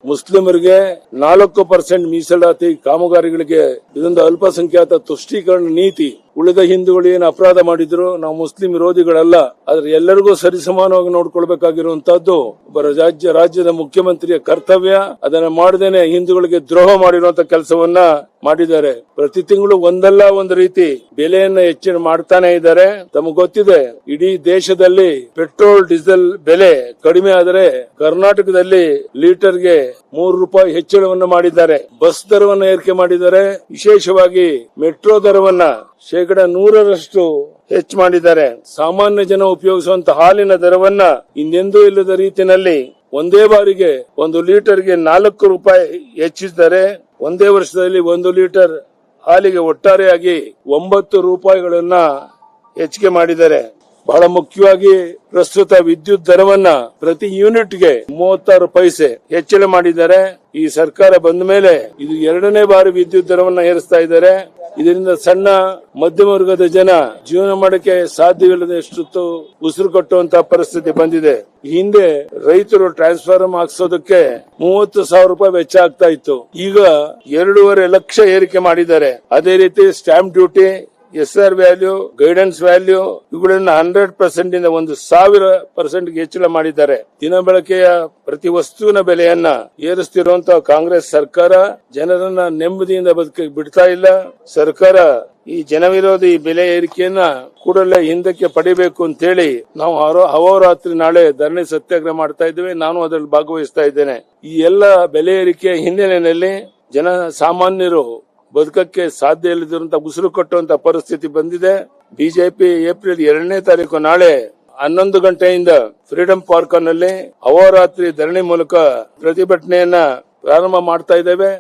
ಮುಸ್ಲಿಮರಿಗೆ 4% ಮೀಸಲಾತಿ ಕಾಮಗಾರಿಗಳಿಗೆ ಇದೊಂದು ಅಲ್ಪಸಂಖ್ಯಾತ ತುಷ್ಟೀಕರಣ ನೀತಿ. ಉಳಿದ ಹಿಂದೂಗಳು ಏನು ಅಪರಾಧ ಮಾಡಿದ್ರು ನಾವು ಮುಸ್ಲಿಂ ವಿರೋಧಿಗಳಲ್ಲ, ಆದ್ರೆ ಎಲ್ಲರಿಗೂ ಸರಿಸಮಾನವಾಗಿ ನೋಡ್ಕೊಳ್ಬೇಕಾಗಿರುವಂತಹದ್ದು ಒಬ್ಬ ರಾಜ್ಯದ ಮುಖ್ಯಮಂತ್ರಿಯ ಕರ್ತವ್ಯ. ಅದನ್ನ ಮಾಡದೇನೆ ಹಿಂದೂಗಳಿಗೆ ದ್ರೋಹ ಮಾಡಿರುವಂತ ಕೆಲಸವನ್ನ ಮಾಡಿದ್ದಾರೆ. ಪ್ರತಿ ತಿಂಗಳು ಒಂದಲ್ಲ ಒಂದು ರೀತಿ ಬೆಲೆಯನ್ನ ಹೆಚ್ಚಳ ಮಾಡ್ತಾನೆ ಇದ್ದಾರೆ. ತಮಗೆ ಗೊತ್ತಿದೆ, ಇಡೀ ದೇಶದಲ್ಲಿ ಪೆಟ್ರೋಲ್ ಡೀಸೆಲ್ ಬೆಲೆ ಕಡಿಮೆ ಆದರೆ ಕರ್ನಾಟಕದಲ್ಲಿ ಲೀಟರ್ಗೆ ₹3 ಹೆಚ್ಚಳವನ್ನು ಮಾಡಿದ್ದಾರೆ. ಬಸ್ ದರವನ್ನು ಏರಿಕೆ ಮಾಡಿದ್ದಾರೆ. ವಿಶೇಷವಾಗಿ ಮೆಟ್ರೋ ದರವನ್ನ 100% ಹೆಚ್ಚು ಮಾಡಿದ್ದಾರೆ. ಸಾಮಾನ್ಯ ಜನ ಉಪಯೋಗಿಸುವಂತಹ ಹಾಲಿನ ದರವನ್ನ ಇನ್ನೆಂದೂ ಇಲ್ಲದ ರೀತಿಯಲ್ಲಿ ಒಂದೇ ಬಾರಿಗೆ 1 ಲೀಟರ್ಗೆ ₹4 ಹೆಚ್ಚಿಸಿದ್ದಾರೆ. ಒಂದೇ ವರ್ಷದಲ್ಲಿ 1 ಲೀಟರ್ ಹಾಲಿಗೆ ಒಟ್ಟಾರೆಯಾಗಿ ₹9 ಹೆಚ್ಚಿಗೆ ಮಾಡಿದ್ದಾರೆ. ಬಹಳ ಮುಖ್ಯವಾಗಿ ಪ್ರಸ್ತುತ ವಿದ್ಯುತ್ ದರವನ್ನ ಪ್ರತಿ ಯೂನಿಟ್ಗೆ 36 ಪೈಸೆ ಹೆಚ್ಚಳ ಮಾಡಿದ್ದಾರೆ. ಈ ಸರ್ಕಾರ ಬಂದ ಮೇಲೆ ಇದು 2ನೇ ಬಾರಿ ವಿದ್ಯುತ್ ದರವನ್ನ ಏರಿಸ್ತಾ ಇದ್ದಾರೆ. ಇದರಿಂದ ಸಣ್ಣ ಮಧ್ಯಮ ವರ್ಗದ ಜನ ಜೀವನ ಮಾಡಕ್ಕೆ ಸಾಧ್ಯವಿಲ್ಲದಷ್ಟು ಉಸಿರು ಕಟ್ಟುವಂತಹ ಪರಿಸ್ಥಿತಿ ಬಂದಿದೆ. ಹಿಂದೆ ರೈತರು ಟ್ರಾನ್ಸ್ಫಾರ್ಮರ್ ಹಾಕ್ಸೋದಕ್ಕೆ ₹30,000 ವೆಚ್ಚ ಆಗ್ತಾ ಇತ್ತು. ಈಗ 2.5 ಲಕ್ಷ ಏರಿಕೆ ಮಾಡಿದ್ದಾರೆ. ಅದೇ ರೀತಿ stamp duty, SR value, guidance value ಇವುಗಳನ್ನ 100% ಇಂದ 1,000% ಹೆಚ್ಚಳ ಮಾಡಿದ್ದಾರೆ. ದಿನ ಬಳಕೆಯ ಪ್ರತಿ ವಸ್ತುವಿನ ಬೆಲೆಯನ್ನ ಏರಿಸುತ್ತಿರುವಂತಹ ಕಾಂಗ್ರೆಸ್ ಸರ್ಕಾರ ಜನರನ್ನ ನೆಮ್ಮದಿಯಿಂದ ಬದುಕಿ ಬಿಡ್ತಾ ಇಲ್ಲ. ಸರ್ಕಾರ ಈ ಜನವಿರೋಧಿ ಬೆಲೆ ಏರಿಕೆಯನ್ನ ಕೂಡಲೇ ಹಿಂದಕ್ಕೆ ಪಡಿಬೇಕು ಅಂತ ಹೇಳಿ ನಾವು ಅಹೋರಾತ್ರಿ ನಾಳೆ ಧರಣಿ ಸತ್ಯಾಗ್ರಹ ಮಾಡ್ತಾ ಇದ್ದೇವೆ. ನಾನು ಅದರಲ್ಲಿ ಭಾಗವಹಿಸ್ತಾ ಇದ್ದೇನೆ. ಈ ಎಲ್ಲ ಬೆಲೆ ಏರಿಕೆ ಹಿನ್ನೆಲೆಯಲ್ಲಿ ಜನ ಸಾಮಾನ್ಯರು ಬದುಕಕ್ಕೆ ಸಾಧ್ಯ ಇಲ್ಲದಿರುವಂತಹ ಉಸಿರು ಕಟ್ಟುವಂತಹ ಪರಿಸ್ಥಿತಿ ಬಂದಿದೆ. ಬಿಜೆಪಿ ಏಪ್ರಿಲ್ 2ನೇ ತಾರೀಕು ನಾಳೆ 11 ಗಂಟೆಯಿಂದ ಫ್ರೀಡಂ ಪಾರ್ಕ್ ನಲ್ಲಿ ಅಹೋರಾತ್ರಿ ಧರಣಿ ಮೂಲಕ ಪ್ರತಿಭಟನೆಯನ್ನ ಪ್ರಾರಂಭ ಮಾಡ್ತಾ ಇದ್ದೇವೆ.